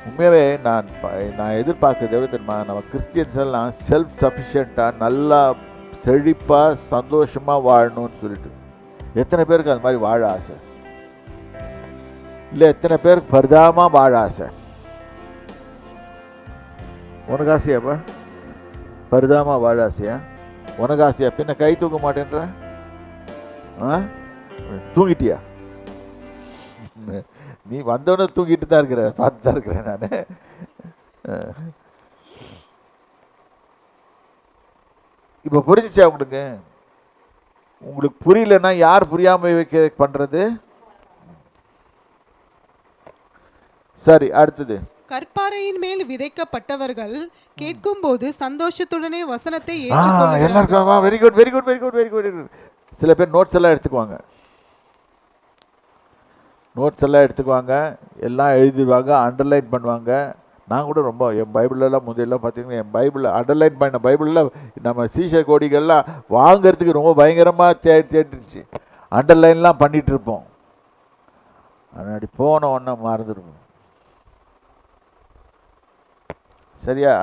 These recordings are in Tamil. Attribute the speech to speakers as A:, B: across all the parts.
A: உண்மையாகவே நான் எதிர்பார்க்குறது எவ்வளோ தெரியுமா, நம்ம கிறிஸ்டியன்ஸ் எல்லாம் செல்ஃப் சஃபிஷியண்ட்டாக நல்லா செழிப்பாக சந்தோஷமாக வாழணும்னு சொல்லிட்டு. எத்தனை பேருக்கு அது மாதிரி வாழ ஆசை இல்லை? எத்தனை பேருக்கு பரிதாபமாக வாழ ஆசை? உனக்கு ஆசையாப்பா? பரிதாபமாக வாழ ஆசையா? உனக்கு ஆசையா? பின்ன கை தூக்க மாட்டேன்ற? தூங்கிட்டியா? நீ வந்தவன தூங்கிட்டு தான் இருக்கிற, பார்த்து தான் இருக்கிறேன் நான். இப்போ புரிஞ்சிச்சா உங்களுக்கு? உங்களுக்கு புரியலன்னா யார் புரியாம வைக்க பண்றது? சரி, அடுத்தது.
B: கற்பாறையின் மேல் விதைக்கப்பட்டவர்கள் கேட்கும் போது சந்தோஷத்துடனே வசனத்தை
A: ஏற்றுக்கொள்கிறார்கள். Very good, very good, very good, very good, very good. சில பேர் நோட்ஸ் எல்லாம் எடுத்துக்குவாங்க, நோட்ஸ் எல்லாம் எடுத்துக்குவாங்க, எல்லாம் எழுதிடுவாங்க, அண்டர்லைன் பண்ணுவாங்க. நான் கூட ரொம்ப என் பைபிளெல்லாம் முந்தையெல்லாம் பார்த்தீங்கன்னா, என் பைபிளில் அண்டர்லைன் பண்ண பைபிளில் நம்ம சீச கோடிகள்லாம் வாங்கிறதுக்கு ரொம்ப பயங்கரமாக தேடிச்சு. அண்டர்லைன்லாம் பண்ணிகிட்டு இருப்போம். முன்னாடி போன ஒன்றை மறந்துடுவோம். சரியா?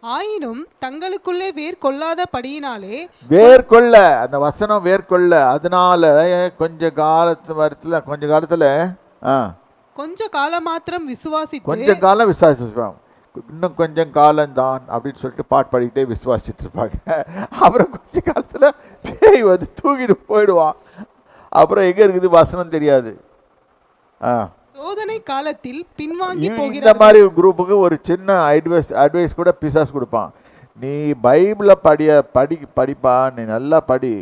B: ஆயினும் தங்களுக்குள்ளே வேர் கொள்ளாத படியினாலே,
A: வேர்கொள்ள அந்த வசனம் வேர்கொள்ள, அதனால கொஞ்ச காலத்துல
B: கொஞ்ச காலம் மாத்திரம் விசுவாசித்து,
A: கொஞ்ச காலம் விசுவாசிப்பாங்க, இன்னும் கொஞ்சம் காலம்தான் அப்படின்னு சொல்லிட்டு பாட்டு பாடிக்கிட்டே விசுவாசிட்டு இருப்பாங்க. அப்புறம் கொஞ்ச காலத்துல பேய் வந்து தூக்கிட்டு போயிடுவான். அப்புறம் எங்க இருக்குது வசனம் தெரியாது.
B: சோதனை காலத்தில் பின்வாங்கி போகிறார்கள்.
A: இந்த மாதிரி குரூப்புக்கு ஒரு சின்ன அட்வைஸ் கூட பிசாசு கொடுப்பான். நீ பைபிளை படிப்பா, நீ நல்லா படி,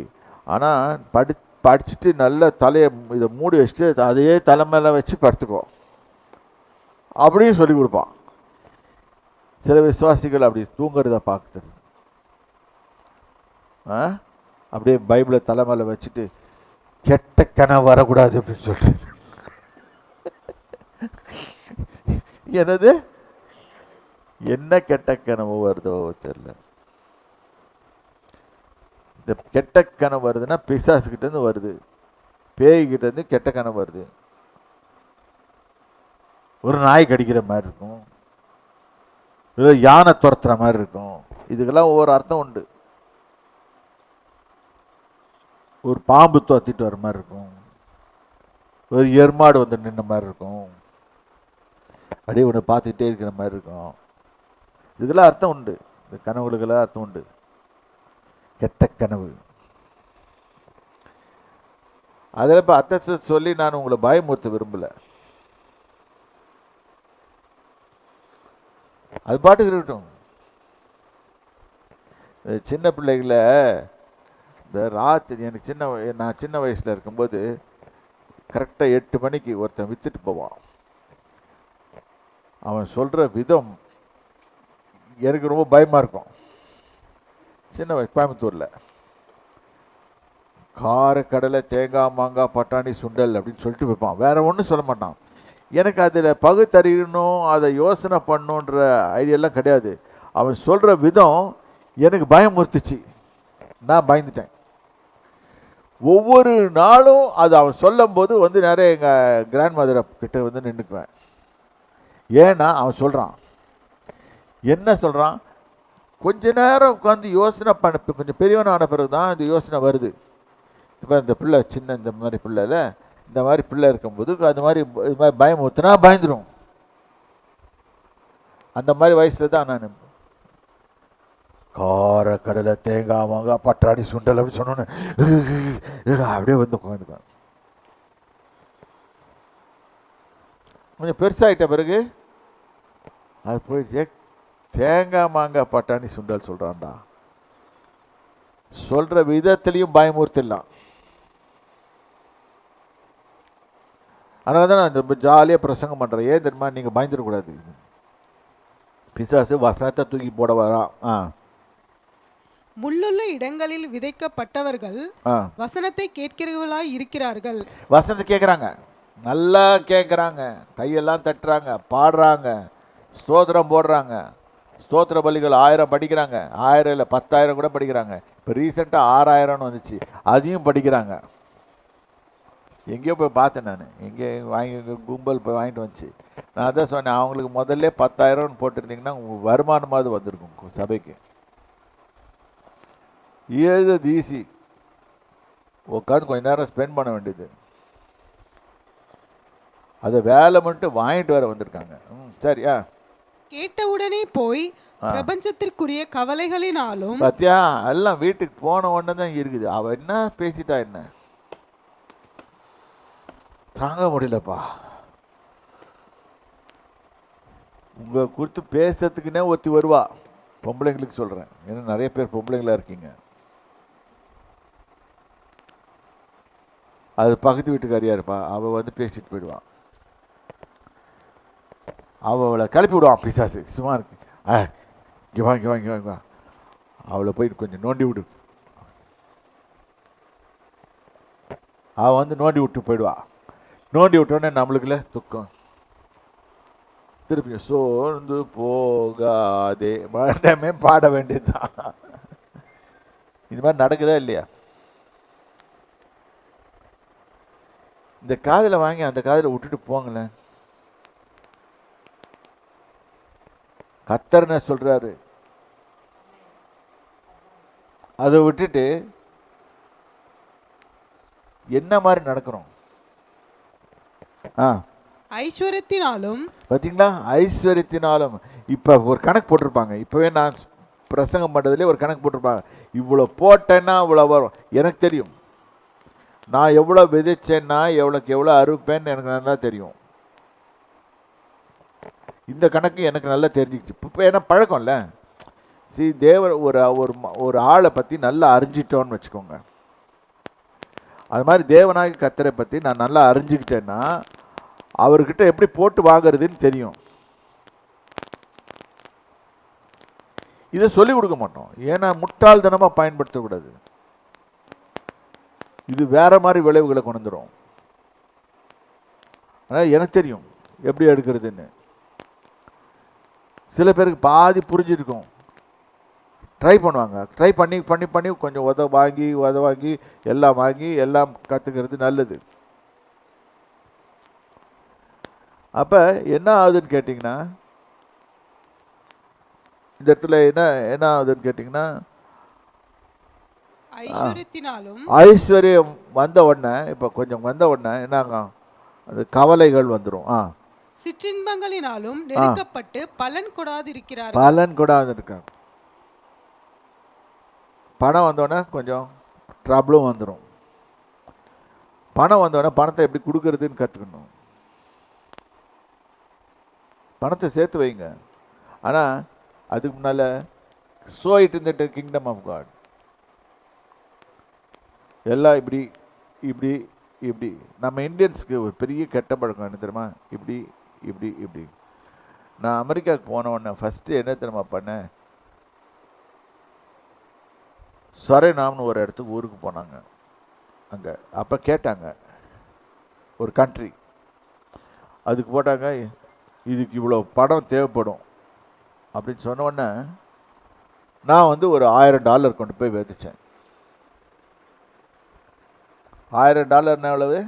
A: ஆனால் படிச்சுட்டு நல்ல தலையை இதை மூடி வச்சுட்டு அதையே தலைமையில வச்சு படுத்துக்கோ அப்படின்னு சொல்லி கொடுப்பான். சில விசுவாசிகள் அப்படி தூங்குறத பார்க்குறது, அப்படியே பைபிளை தலைமையில வச்சுட்டு கெட்ட கனவு வரக்கூடாது அப்படின்னு சொல்லிட்டு. என்னது, என்ன கெட்ட கனவு வருதோ தெரியல. இந்த கெட்ட கனவு வருதுன்னா பிசாசு கிட்ட இருந்து வருது, பேய்கிட்ட இருந்து கெட்ட கனவு வருது. ஒரு நாய் கடிக்கிற மாதிரி இருக்கும், யானை துரத்துற மாதிரி இருக்கும். இதுக்கெல்லாம் ஒவ்வொரு அர்த்தம் உண்டு. ஒரு பாம்பு துரத்திட்டு வர மாதிரி இருக்கும், ஒரு எருமாடு வந்து நின்ன மாதிரி இருக்கும், அப்படியே ஒன்று பார்த்துக்கிட்டே இருக்கிற மாதிரி இருக்கும். இதுக்கெல்லாம் அர்த்தம் உண்டு, இந்த கனவுகளுக்கெல்லாம் அர்த்தம் உண்டு. கெட்ட கனவு. அதில் இப்போ அர்த்தத்தை சொல்லி நான் உங்களை பயமுறுத்த விரும்பல, அது பாட்டுக்கு இருக்கட்டும். சின்ன பிள்ளைகளை இந்த ராத்திரி, எனக்கு நான் சின்ன வயசில் இருக்கும்போது கரெக்டாக 8 மணிக்கு ஒருத்தன் வித்துட்டு போவான். அவன் சொல்கிற விதம் எனக்கு ரொம்ப பயமாக இருக்கும். சின்ன வயசு கோயம்புத்தூரில் கார கடலை தேங்காய் மாங்காய் பட்டாணி சுண்டல் அப்படின்னு சொல்லிட்டு வைப்பான். வேற ஒன்றும் சொல்ல மாட்டான். எனக்கு அதில் பகுத்தறியணும், அதை யோசனை பண்ணுன்ற ஐடியாலாம் கிடையாது. அவன் சொல்கிற விதம் எனக்கு பயமுறுத்துச்சு, நான் பயந்துட்டேன். ஒவ்வொரு நாளும் அது அவன் சொல்லும் போது வந்து நிறைய எங்கள் கிராண்ட் மதரை கிட்ட வந்து நின்றுக்குவேன். ஏன்னா அவன் சொல்கிறான், என்ன சொல்கிறான், கொஞ்ச நேரம் உட்காந்து யோசனை பண்ண, கொஞ்சம் பெரியவனான பிறகு தான் இந்த யோசனை வருது. இப்போ இந்த பிள்ளை சின்ன இந்த மாதிரி பிள்ளைல இந்த மாதிரி பிள்ளை இருக்கும்போது அது மாதிரி இது மாதிரி பயம் ஊற்றுனா பயந்துடும். அந்த மாதிரி வயசுல தான் நான் கார கடலை தேங்காய் மாங்காய் பட்டாணி சுண்டல் அப்படின்னு சொன்னோன்னு அப்படியே வந்து உட்காந்துக்குவேன். கொஞ்சம் பெருசாகிட்ட பிறகு அது போயிடுச்சு, தேங்காய் மாங்காய் பட்டாணி சுண்டல் சொல்கிறான்டா, சொல்கிற விதத்துலேயும் பயமுறுத்திடலாம். அதனால தான் நான் ரொம்ப ஜாலியாக பிரசங்கம் பண்ணுறேன். ஏன் தெரியுமா, நீங்கள் பயந்துடக்கூடாது. பிசாசு வசனத்தை தூக்கி போட வரான்.
B: முள்ளுள்ள இடங்களில் விதைக்கப்பட்டவர்கள் வசனத்தை கேட்கிறவர்களாய் இருக்கிறார்கள்.
A: வசனத்தை கேட்குறாங்க, நல்லா கேட்குறாங்க, கையெல்லாம் தட்டுறாங்க, பாடுறாங்க, ஸ்தோத்திரம் போடுறாங்க, ஸ்தோத்திர பலிகள் 1000 படிக்கிறாங்க, 1000 இல்லை 10,000 கூட படிக்கிறாங்க. இப்போ ரீசெண்டாக 6000 வந்துச்சு, அதையும் படிக்கிறாங்க. எங்கேயோ போய் பார்த்தேன் நான், எங்கே வாங்கி கும்பல் போய் வாங்கிட்டு வந்துச்சு. நான் அதான் சொன்னேன், அவங்களுக்கு முதல்ல 10,000 போட்டிருந்தீங்கன்னா உங்கள் வருமானமாவது வந்திருக்கும் சபைக்கு. எழுதுறது ஈஸி, உட்காந்து கொஞ்ச நேரம் ஸ்பெண்ட் பண்ண வேண்டியது. அதை வேலை மட்டும் வாங்கிட்டு வர வந்திருக்காங்க. சரியா?
B: கேட்டவுடனே போய் பிரபஞ்சத்திற்குரிய கவலைகளினாலும்.
A: பாத்தியா, எல்லாம் வீட்டுக்கு போன உடனே தான் இருக்குது. அவ என்ன பேசிட்டா என்ன, தாங்க முடியலப்பா. உங்க குறித்து பேசுறதுக்குன்னே ஒருத்தி வருவா. பொம்பளைங்களுக்கு சொல்றேன், ஏன்னா நிறைய பேர் பொம்பளைங்களா இருக்கீங்க. அது பக்கத்து வீட்டுக்காரியா இருப்பா, அவ வந்து பேசிட்டு போயிடுவான். அவளை கிளப்பி விடுவான் பிசாசு. சும்மா இருக்கு, இங்கே வாங்கி வாங்கி வாங்க, அவளை போயிட்டு கொஞ்சம் நோண்டி விடு. அவள் வந்து நோண்டி விட்டு போயிடுவா. நோண்டி விட்டோடனே நம்மளுக்குள்ள துக்கம். திருப்பி சோர்ந்து போகாதே மறுபடியுமே பாட வேண்டியதுதான். இது மாதிரி நடக்குதா இல்லையா? இந்த காதில் வாங்கி அந்த காதில் விட்டுட்டு போங்களேன். கர்த்தர்னு சொல்றாரு. அதை விட்டுட்டு என்ன மாதிரி நடக்கிறோம்?
B: ஐஸ்வர்யத்தினாலும்.
A: பார்த்தீங்களா, ஐஸ்வர்யத்தினாலும். இப்போ ஒரு கணக்கு போட்டிருப்பாங்க, இப்போவே நான் பிரசங்கம் பண்ணுறதுலேயே ஒரு கணக்கு போட்டிருப்பாங்க. இவ்வளோ போட்டேன்னா இவ்வளோ வரும். எனக்கு தெரியும், நான் எவ்வளோ விதைச்சேன்னா எவ்வளோக்கு எவ்வளோ அறுப்பேன்னு எனக்கு நல்லா தெரியும். இந்த கணக்கு எனக்கு நல்லா தெரிஞ்சிச்சு. இப்போ ஏன்னா பழக்கம்ல. தேவர் ஒரு ஒரு ஆளை பற்றி நல்லா அறிஞ்சிட்டோன்னு வச்சுக்கோங்க. அது மாதிரி தேவனாகி கர்த்தரை பற்றி நான் நல்லா அறிஞ்சிக்கிட்டேன்னா அவர்கிட்ட எப்படி போட்டு வாங்குறதுன்னு தெரியும். இதை சொல்லிக் கொடுக்க மாட்டோம், ஏன்னா முட்டாள்தனமாக பயன்படுத்தக்கூடாது. இது வேற மாதிரி விளைவுகளை கொண்டு வந்துடும். ஆனால் எனக்கு தெரியும் எப்படி எடுக்கிறதுன்னு. சில பேருக்கு பாதி புரிஞ்சிருக்கும், ட்ரை பண்ணுவாங்க. ட்ரை பண்ணி பண்ணி பண்ணி கொஞ்சம் உத வாங்கி எல்லாம் கற்றுக்கிறது நல்லது. அப்போ என்ன ஆகுதுன்னு கேட்டிங்கன்னா, இந்த இடத்துல என்ன ஆகுதுன்னு கேட்டிங்கன்னா, ஐஸ்வர்யம் வந்த உடனே, இப்போ கொஞ்சம் வந்த உடனே என்னங்க, அது கவலைகள் வந்துடும்.
B: சிற்றின்பங்களினாலும் நெருக்கப்பட்டு பலன் கொடாது
A: இருக்காங்க. பணம் வந்தோடனே கொஞ்சம் ட்ரபிளும் வந்துடும். பணம் வந்தோடனே பணத்தை எப்படி கொடுக்கறதுன்னு கற்றுக்கணும். பணத்தை சேர்த்து வைங்க, ஆனால் அதுக்கு முன்னால் so it in the kingdom of God. எல்லாம் இப்படி இப்படி இப்படி. நம்ம இந்தியன்ஸுக்கு ஒரு பெரிய கெட்ட பழக்கம் என்ன தெரியுமா? இப்படி இப்படி இப்படி. நான் அமெரிக்காவுக்கு போன உடனே ஃபஸ்ட்டு என்ன தெரியுமா பண்ணேன், சரேனாம்னு ஒரு இடத்துக்கு ஊருக்கு போனாங்க. அங்கே அப்போ கேட்டாங்க, ஒரு கண்ட்ரி அதுக்கு போட்டாங்க, இதுக்கு இவ்வளோ பணம் தேவைப்படும் அப்படின்னு சொன்ன உடனே நான் வந்து ஒரு $1000 கொண்டு போய் விதைச்சேன். $1000 எவ்வளவு?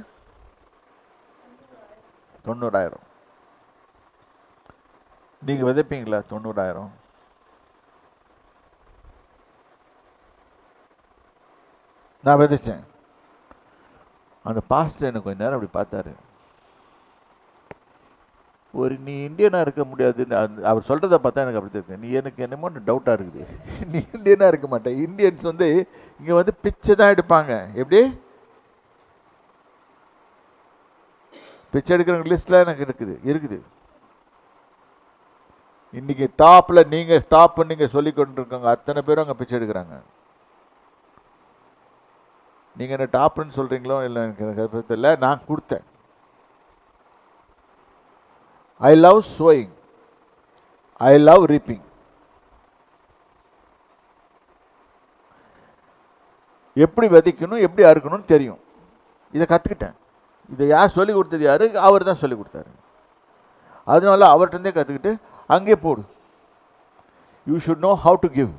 A: 90,000. நீங்கள் விதைப்பீங்களா 90,000? நான் விதைச்சேன். அந்த பாஸ்டர் எனக்கு கொஞ்ச நேரம் அப்படி பார்த்தாரு. நீ இந்தியனாக இருக்க முடியாதுன்னு அவர் சொல்கிறத பார்த்தா எனக்கு அப்படி இருக்கு. நீ எனக்கு என்னமோ டவுட்டாக இருக்குது. நீ இந்தியனாக இருக்க மாட்டேன். இந்தியன்ஸ் வந்து இங்கே வந்து பிச்சை தான் எடுப்பாங்க. எப்படி பிச்சை எடுக்கிற லிஸ்ட்டில் எனக்கு இருக்குது. இன்னைக்கு டாப்பில் நீங்கள் ஸ்டாப் நீங்கள் சொல்லி கொண்டு இருக்காங்க, அத்தனை பேரும் அங்கே பிச்சை எடுக்கிறாங்க. நீங்கள் என்ன டாப்னு சொல்கிறீங்களோ இல்லை எனக்கு தெரியல. நான் கொடுத்தேன். I love sowing, I love reaping. எப்படி விதைக்கணும் எப்படி அறுக்கணும்னு தெரியும். இதை கற்றுக்கிட்டேன். இதை யார் சொல்லி கொடுத்தது? யார்? அவர் தான் சொல்லி கொடுத்தாரு. அதனால அவர்கிட்டருந்தே கற்றுக்கிட்டு அங்கே போடு. You should know how to give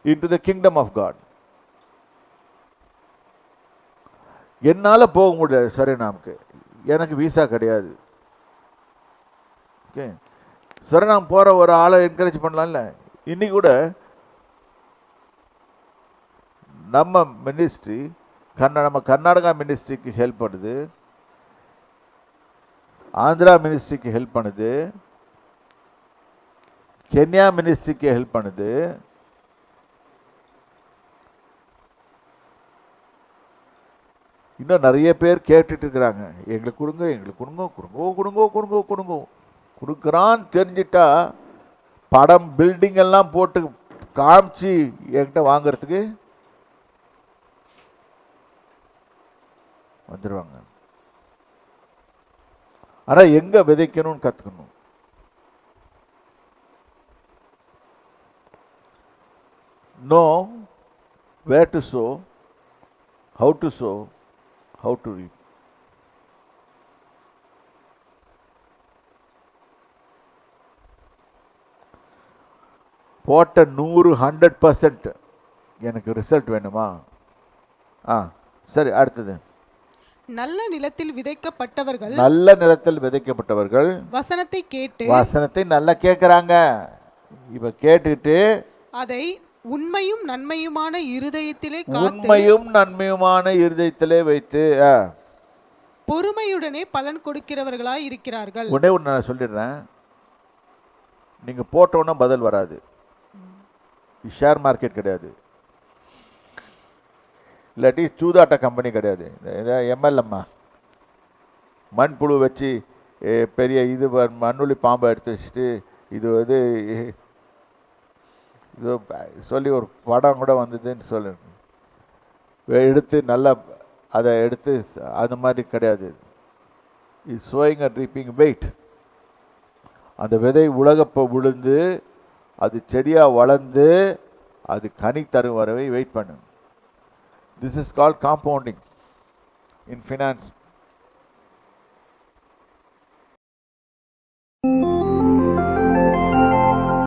A: in to the kingdom of God. என்னால் போக முடியாது சரநாமுக்கு, எனக்கு விசா கிடையாது. ஓகே, சரணாம் போகிற ஒரு ஆளை என்கரேஜ் பண்ணலாம்ல. இன்னைக்கு கூட நம்ம மினிஸ்ட்ரி நம்ம கர்நாடகா மினிஸ்ட்ரிக்கு ஹெல்ப் பண்ணுது, ஆந்திரா மினிஸ்ட்ரிக்கு ஹெல்ப் பண்ணுது, கென்யா மினிஸ்ட்ரிக்கு ஹெல்ப் பண்ணுது. இன்னும் நிறைய பேர் கேட்டுட்டு இருக்கிறாங்க, எங்களுக்கு கொடுங்க, எங்களுக்கு கொடுங்க, கொடுங்கோ கொடுங்கோ கொடுங்கோ கொடுங்கோ. கொடுக்குறான்னு தெரிஞ்சிட்டா படம் பில்டிங் எல்லாம் போட்டு காமிச்சு என்கிட்ட வாங்கிறதுக்கு வந்துடுவாங்க. ஆனால் எங்கே விதைக்கணும்னு கற்றுக்கணும். Know where to sow, how to sow, how to reap. போட்ட 100% எனக்கு ரிசல்ட் வேணுமா? சரி, அடுத்தது.
B: நல்ல நிலத்தில் விதைக்கப்பட்டவர்கள்,
A: நல்ல நிலத்தில் விதைக்கப்பட்டவர்கள்
B: வசனத்தை கேட்டு,
A: வசனத்தை நல்லா கேட்குறாங்க. இப்ப கேட்டுட்டு
B: அதை உண்மையும் நன்மையுமான இருதயத்திலே காத்து,
A: உண்மையும் நன்மையுமான இருதயத்திலே வைத்து
B: பொறுமையுடனே பலன் கொடுக்கிறவர்களாய் இருக்கிறார்கள்.
A: உடனே ஒன்று நான் சொல்லிடுறேன், நீங்க போட்டோன்னா பதில் வராது. ஷேர் மார்க்கெட் கிடையாது, இல்லாட்டி சூதாட்ட கம்பெனி கிடையாது. எம்எல்எம்மா மண்புழு வச்சு பெரிய இது மண்ணுளி பாம்பை எடுத்து வச்சுட்டு இது இது சொல்லி ஒரு படம் கூட வந்ததுன்னு சொல்லு எடுத்து நல்லா அதை எடுத்து அது மாதிரி கிடையாது. Is sowing and reaping wait. அந்த விதை உலகப்போ விழுந்து அது செடியாக வளர்ந்து அது கனி தரும் வரவை வெயிட் பண்ணு. This is called compounding in finance.